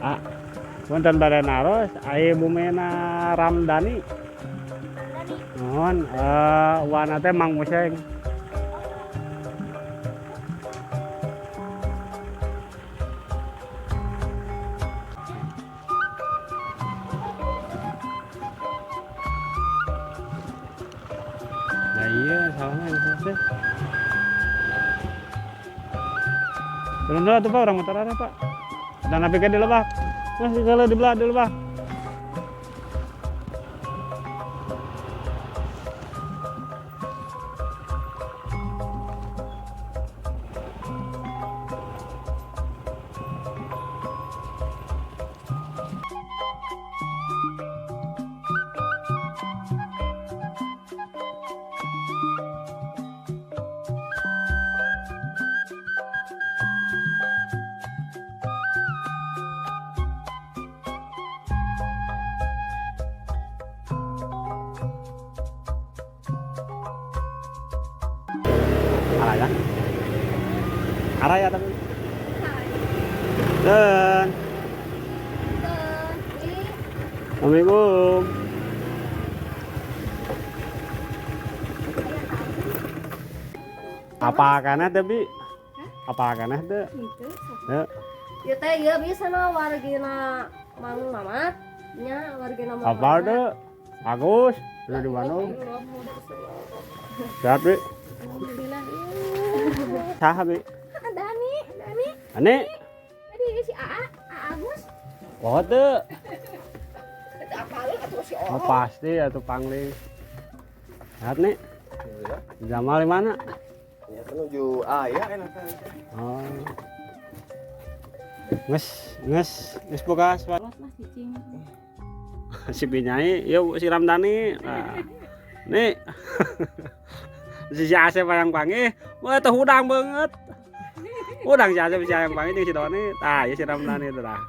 Ah, wonten bade naros aya bumena Ramdhani. Nuhun, wana teh Mang Museng. Nah iya, salahnya itu. Turun dulu tuh Pak, orang motor ada Pak. Dan api di lebah. Masih kalau di belah, di lebah. Araya. Araya tapi. Dan. Assalamualaikum. Apa kana tapi? Apa kana teh? Ya. Ya teh ieu bisa no wargina Mang Mamat nya wargina Mang Apa teh? Bagus. Sudah di Bandung. Sehat, Bi. Alhamdulillah. Saha, Bi? Dani. Ane? Tadi si Aa Agus. Oh, teu. Eta apalin atuh si Oh, pasti atuh pangling. Sehat nih. Jamal di mana? Ya menuju ayah enak. Oh. Nges bogas, Pak. Los lah cicing. Si Binyai, yuk si Ramdhani. Nah, nih. Si Asep yang panggil, wah teh udang banget. Udang si Asep si yang panggil jeung si Doni. Tah, ya si Ramdhani itu dah.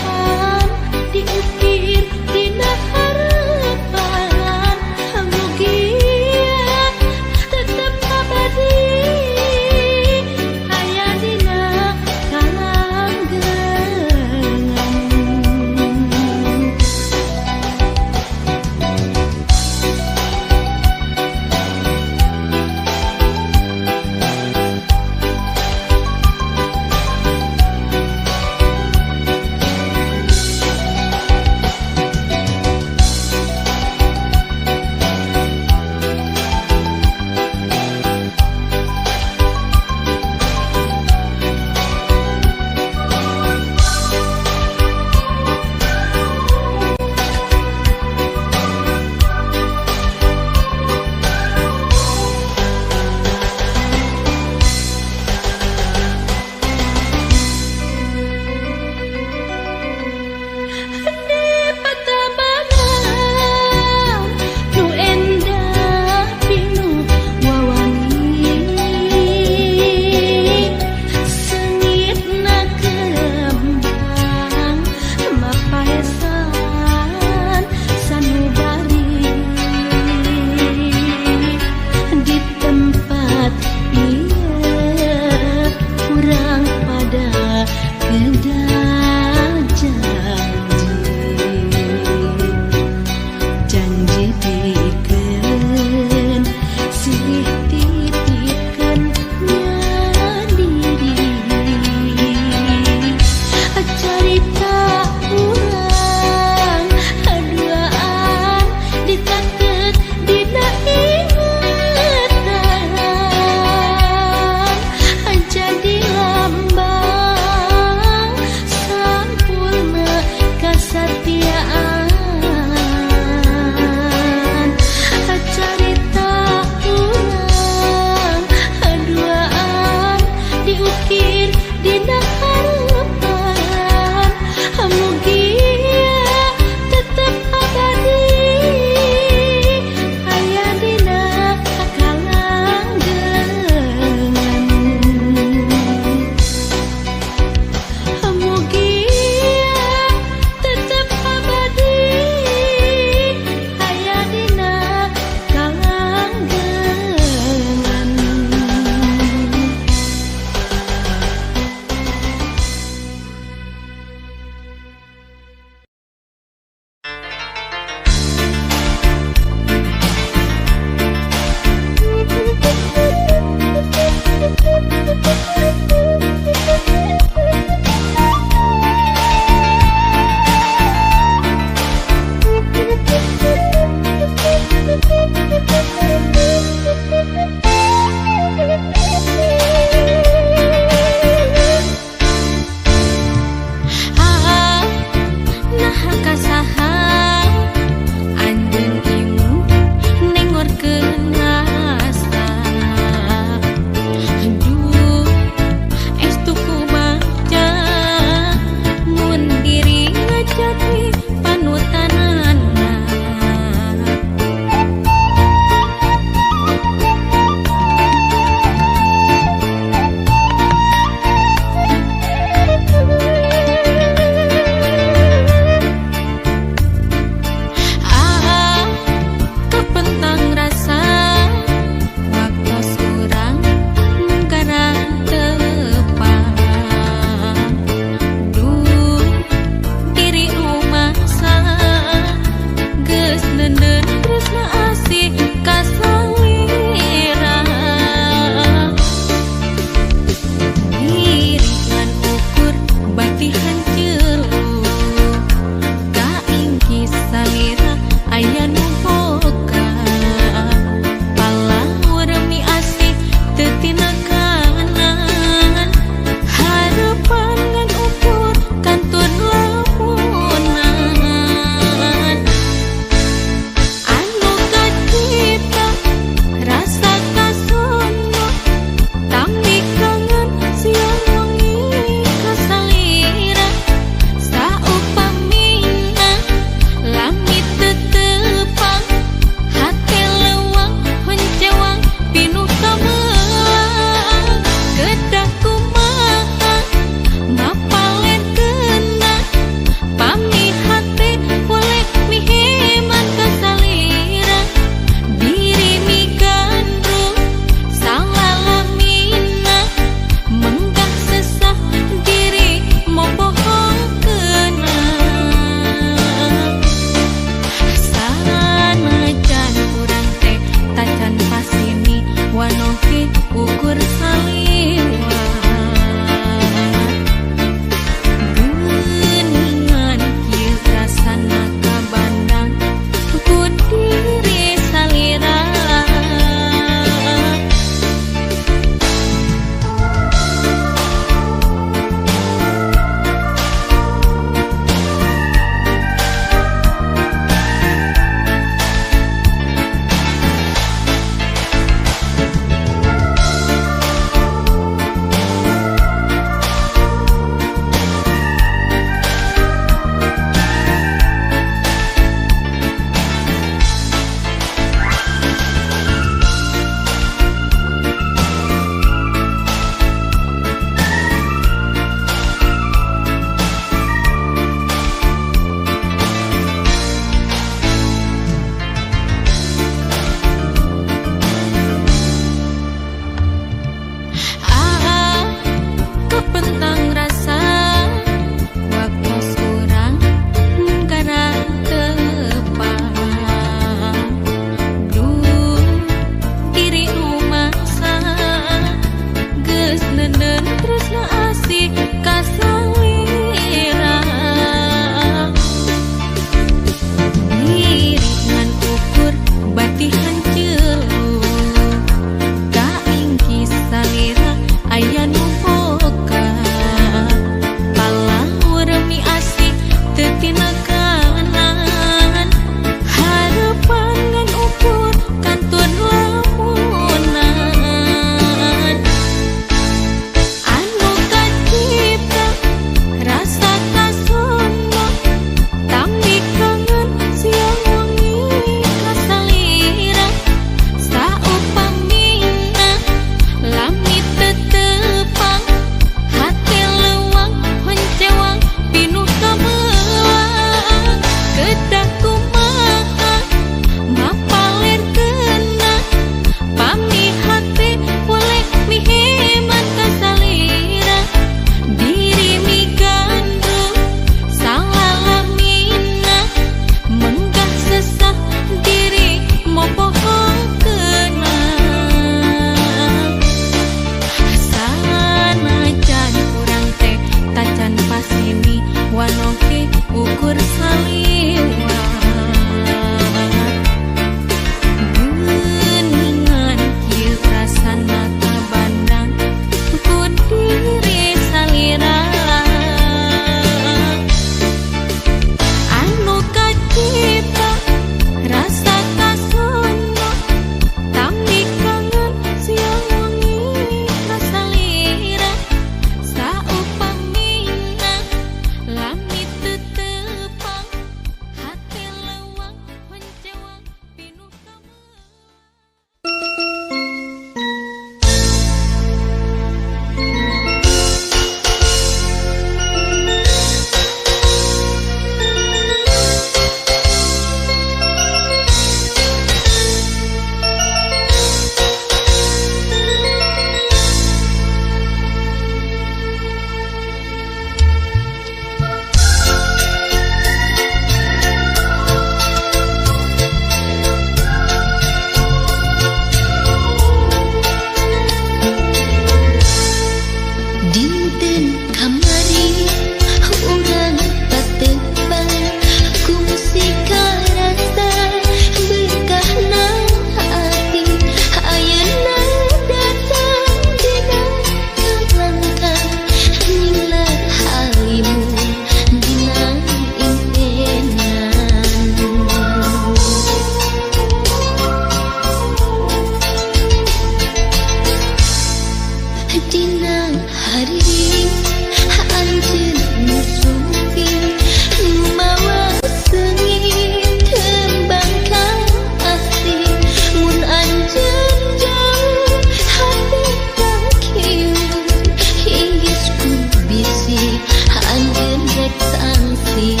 asih.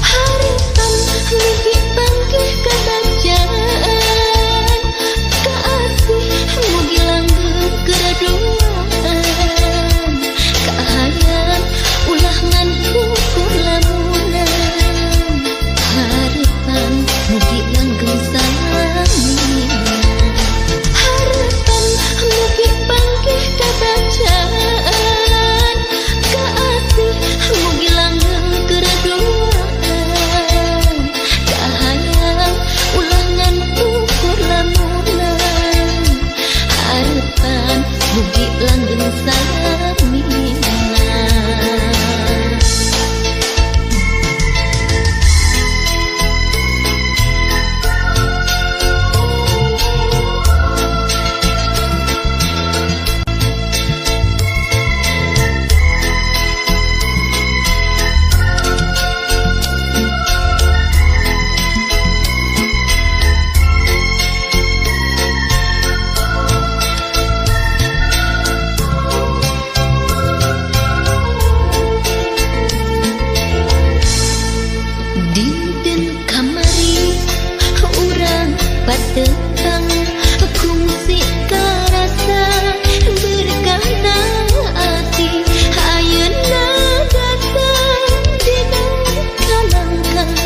Harapan mugi panggih kerajaan, keasih mugi langgeng keraduan, kahayang ulah ngan ukur lamunan, harapan mugi langgeng salaminan. Harapan mugi panggih kerajaan, keasih mugi langgeng keraduan, kahayang ulah ngan ukur lamunan, harapan mugi langgeng salaminan. Diden kamari urang patentang kungsi karasa berkana ati ayeuna datang dina kalangkang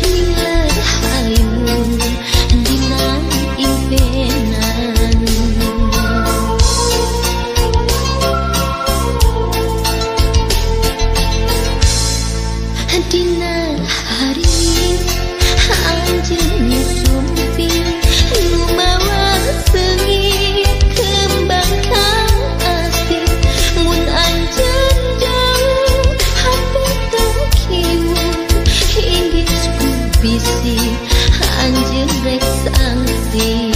nilar halimun dina impenan. Dina hari anjeun sumpi nu mawa seungi kembang kang asih, mun anjeun jauh hate teu kieu hinggis ku bisi anjeun rek sangsi.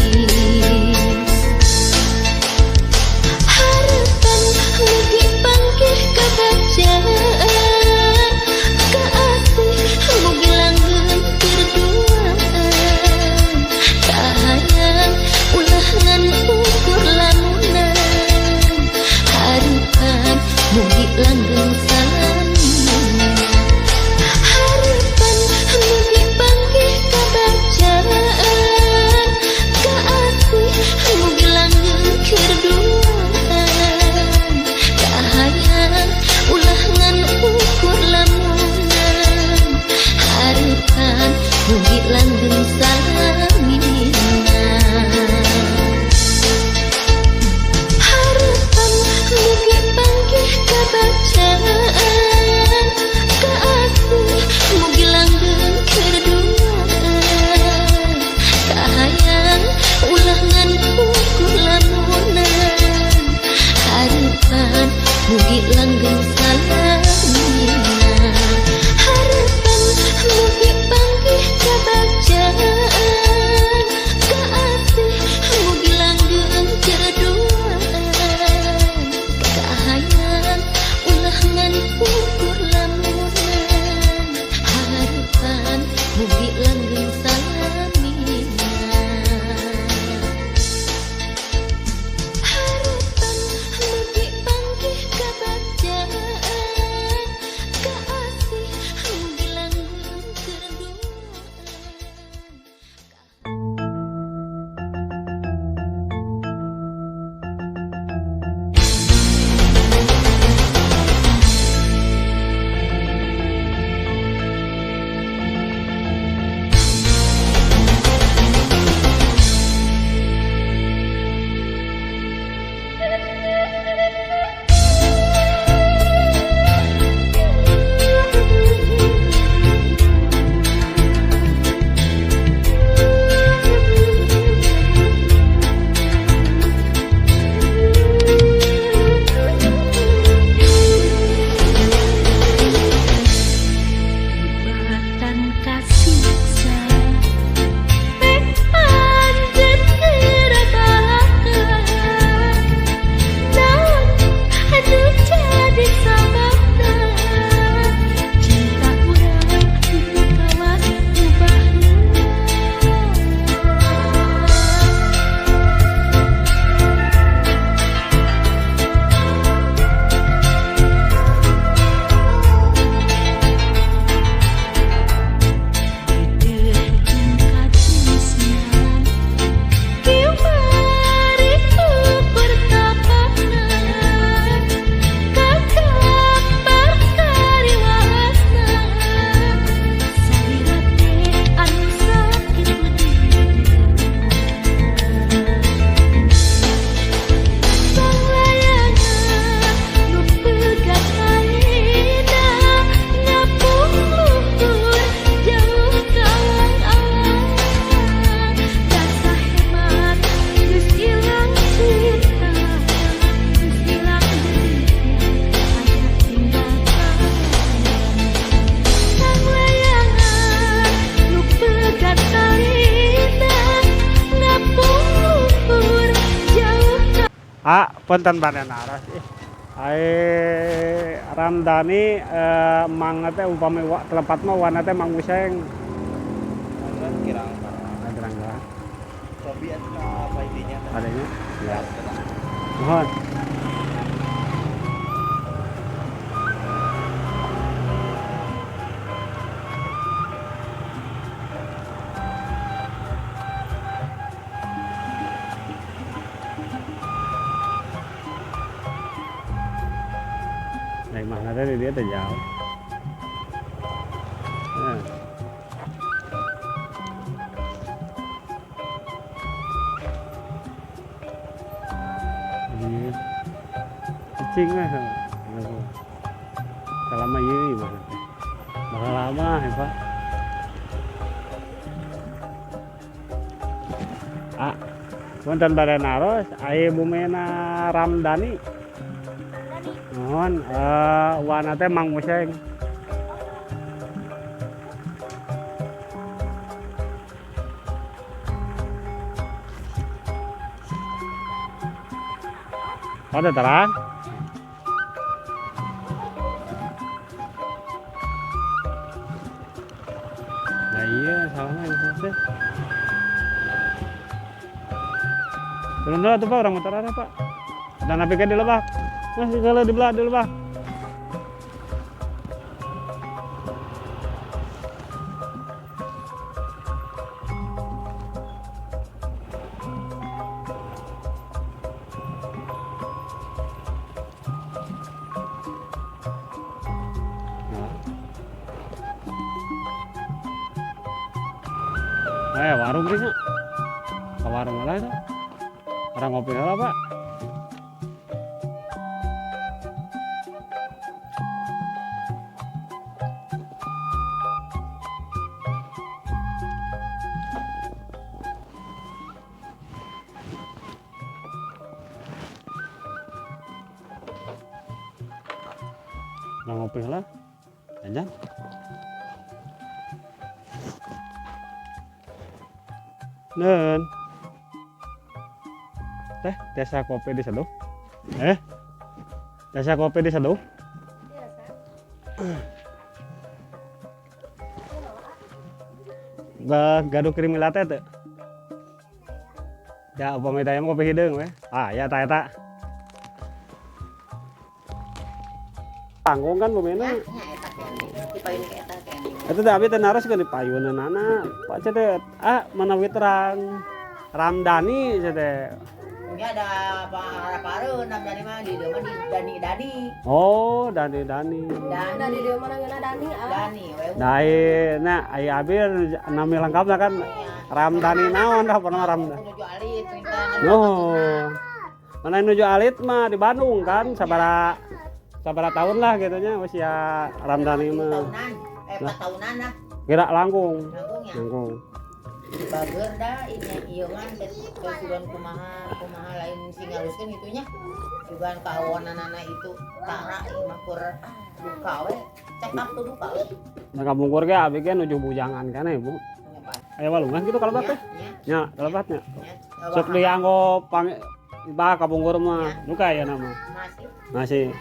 Harapan mugi panggih kerajaan, keasih mugi langgeng kerduaan, kahayang ulah ngan ukur lamunan, harapan mugi langgeng salaminan. Harapan mugi panggih kerajaan, keasih mugi langgeng kerduaan, kahayang ulah ngan ukur lamunan, harapan mugi langgeng salaminan. Harapan mugi panggih kerajaan, keasih mugi langgeng kerduaan, kahayang ulah ngan ukur lamunan, harapan mugi langgeng salaminan. Harapan mugi panggih kerajaan, keasih mugi langgeng kerduaan, kahayang ulah ngan ukur lamunan, harapan mugi langgeng salaminan. Harapan mugi panggih kerajaan, Punten Badan Aras. Ramdhani mang teh upami tempat mah warna teh Mang Useng. Kirang Ada enggak? Sobi eta bayinya teh. Adanya? Ya. Mohon. Dari mana tadi dia teh jauh. Nah. Ini cicing lah. Selama ini mana teh? Bakal lama ya Pak. Wonten Badan Aros, aya bumena Ramdhani. Mohon warna teh Mang Useng. Ada terang? Nah iya, salahnya itu sih. Turun dulu tuh Pak, orang motor ada Pak. Dan nabi di lebak. Masih kalau di belah dulu Pak. Warung bisa. Ke warung lah itu. Orang ngopi lah Pak. Orang ngopi lah. Jangan. Nen. Desa kopi di Seduh. Desa kopi di Seduh. Gaduh kirim latte teh. Ya upami teh kopi hideung we. Ya eta. Tanggung kan bumena. Itu teh abi teh naros kan dipayuneunana. Pak teh menawi terang Ramdhani teh. Ya ada para-para Ramdhani mah di dieu mah di Dani. Oh, Dani. Dani dia mana ngena Dani Dani we. Nah, aya abi nami lengkapna kan Ramdhani naon dah pernah Ramdhani. Nuju alit cerita. Oh. Mana nuju alit mah di Bandung kan sabaraha tahun lah gitunya usia Ramdhani mah. Tahunan, 4 tahunan lah. Kira langkung. Langkungnya. Langkung. Bager dah ini ieu mah sugan kumaha lain singaluskeun gitunya. Sugan kawananana itu tara ieu mah kur duka we. Cepak tuh duka we. Nah kabungkur ge abi ge nuju bujangan kan Bu. Aya walungan gitu kalau teh. Nya, kalau nya. Sok dianggo kabungkur mah duka ya nama. Masih.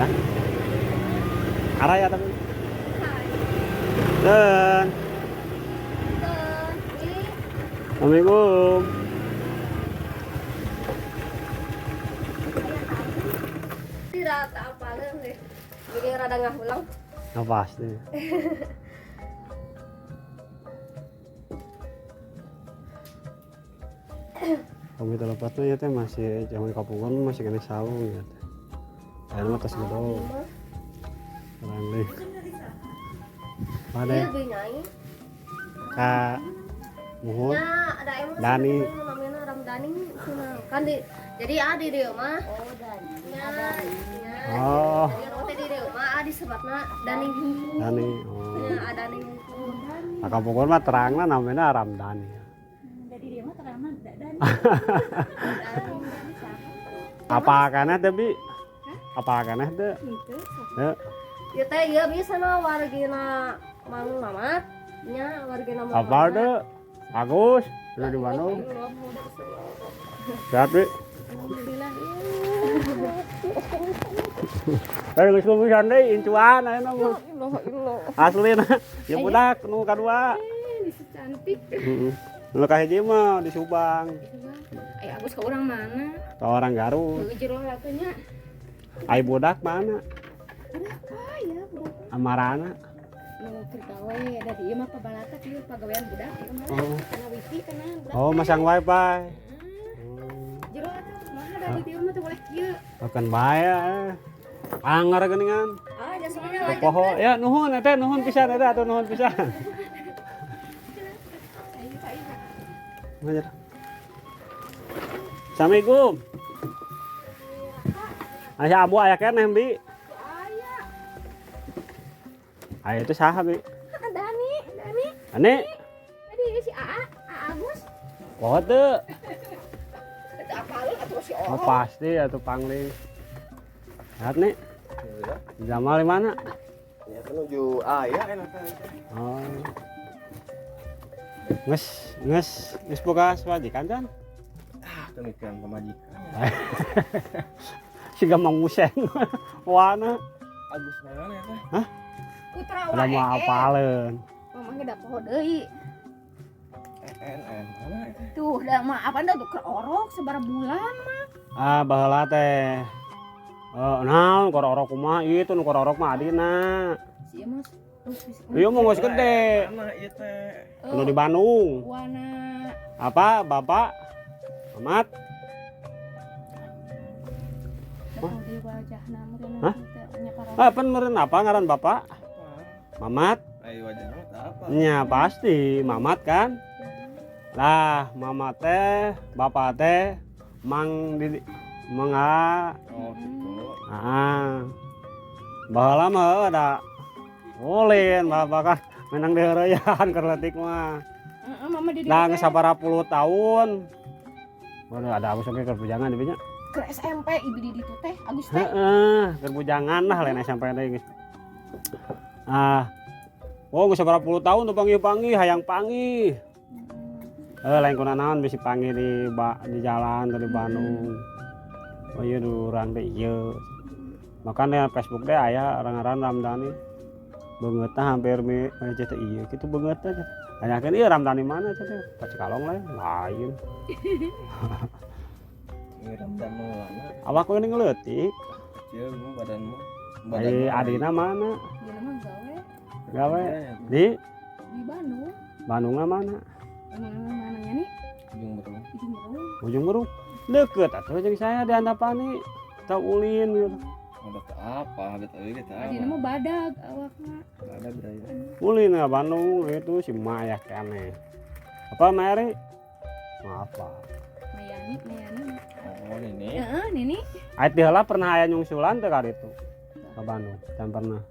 ya. Araya tapi. Dan Assalamualaikum. Tidak apa deh. Jadi rada ngahulang. Nah, pasti. Kami telepatnya ya teh masih zaman kapungan masih kena saung ya teh. Ayo mah tas gedong. Orang lain. Mana? Iya benyai. Kak Muhun. Ya ada emang Dani. namanya Ramdhani kan jadi adi dia mah. Oh Dani. Ya. Oh. Jadi rote di dia mah adi sebabna Dani. Dani. Oh. Ya ada Dani. Nah, kapungan mah terangna namanya Ramdhani. Jadi dia mah terang dan Apa akannya teh bi? Apa akannya teh? itu Ya. Ya teh ieu bisa na wargina Mang Mamat. Nya wargina Mang Apa teh? Agus, udah di Bandung. Sehat bi? alhamdulillah Geus kumisan deui incuan aya mah. Asli na. Ya budak nu kadua. bisa cantik Heeh. Nu kahiji mah di Subang. Agus ke orang mana Ke orang Garut. jero latunya Ai budak mana? apa ya budak Amarana. nu kergawe ada di mah pabalata kieu pagawean budak ieu mah Oh. kana wifi kana budak Oh, masang wifi. jero atuh kumaha da di dieu mah teh boleh kieu Bukan bahaya. Anggar geuningan. jasanya Ke poho. Ya nuhun eta nuhun pisan eta atuh nuhun pisan. Ngajar. Assalamualaikum. Aya abu aya keneh bi. Aya itu saha bi? Dani Ane, tadi si Aa Agus poho teu. eta apalin atuh si Oh, pasti atuh pangling. Lihat nih. Jamal di mana? Ya menuju ayah enak kan. Oh. Nges boga majikan kan? Ah, demikian pemajikan. Si Gamang Museng. Wana. Agus mana ya teh? putra Ada wae mau apaleun. mamangnya da poho deui En mana ya teh? tuh da mah apa dah tuh kerorok sebarang bulan mah Ah, baheula teh. Oh, naon kororok kumaha itu nu kororok mah adina. si Mas Ieu mah geus gede. Mana ieu teh? Nu di Bandung. Wana Apa, Bapak? Mamat? dah di wajahna meureun Hah? nya para Ah, pen meureun apa ngaran Bapak? Mamat? Ayo wajahna teh apa? Nya pasti Mamat kan? Lah, Mamat teh, Bapak teh Mang di Mangga. Oh, gitu. Baheula mah ada ulin Bapak kan menang diheureyan kerletik mah. mama di Lah geus sabaraha puluh tahun. Waduh, ada Agus oge keur bujangan di nya. ke SMP ibu di ditu teh Agus teh Heeh, keur bujangan lah lain sampai deui geus. Oh geus sabaraha puluh tahun tuh panggih-panggih hayang panggih. Lain kuna naon bisi panggih di jalan dari Bandung. Oh iya urang teh ieu. Makanya Facebook teh aya orang-orang Ramdhani. Beungeutna hampir cek teh ieu kitu beungeutna teh. Tanyakeun ieu Ramdhani mana cek teh? Ka Cikalong lain. Ngiram dan mulana. Awak geuning leutik. Ieu badanmu. Ai adina mana? dia mah gawe Gawe Ya, di di Bandung Bandungna mana? mananya nih ujung berung. ujung berung Ujung Berung. Deukeut atuh jeung saya di Antapani. Teu ulin gitu. Ada teh apa? Gitu gitu. dia mah badag awakna Ada budaya. Ulin ka Bandung itu si Maya keneh. Apa Mary? Apa? Mayani Oh, ini. heeh nini Ait diheula pernah aya nyungsulan teh ka ditu. Ka Bandung, can pernah.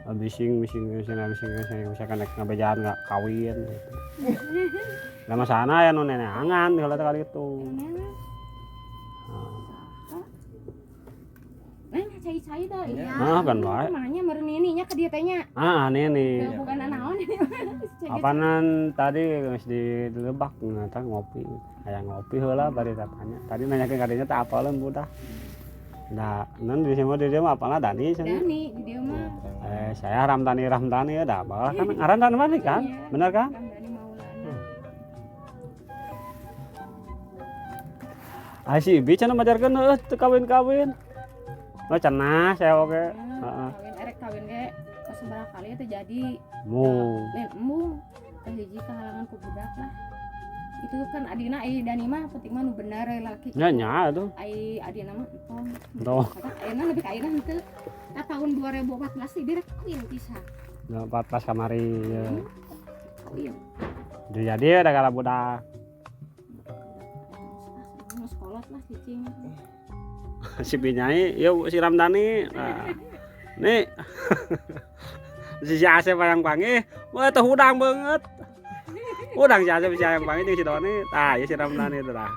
Bising misalkan nek ngabejaan enggak kawin gitu. Lah masana aya nu neneangan diheula teh ka ditu. cai dah iya Kan wae. mananya meureun nininya ke dieu teh nya Ini. bukan naon ini Apanan tadi geus di Lebak ngata ngopi. Aya ngopi heula bari tanya. Tadi nanyakeun ka dinya teh apaleun budak. Nah, nan di dia mah apalah Dani cenah. Dani di dia mah. Saya Ramdhani ya dah. Bawa kan ngaran dan mana kan? Iya, Benar kan? Ramdhani Maulana. Ah si Ibi cenah majarkeun teu kawin-kawin. Oh cenah saya oge. Heeh. Kawin erek kawin ge sabaraha kali teh jadi. Mu. Lain embung teh hiji kahalangan ku budak lah. Itu kan adina ai Dani mah penting mah nu bener laki. Nya nya atuh. Ai adina mah entong. Entong. Ayeuna lebih ka ayeuna henteu. Ka tahun 2014 sih direk kawin pisan. Nah, pas kamari ya. Kawin. Jadi ada kala budak. Sekolot lah cicing. Si Binyai, yuk si Ramdhani. Nah, nih. Si Asep yang panggil, wah teh hudang banget. Udang si Asep si yang panggil jeung si Doni. Tah, ya si Ramdhani itu dah.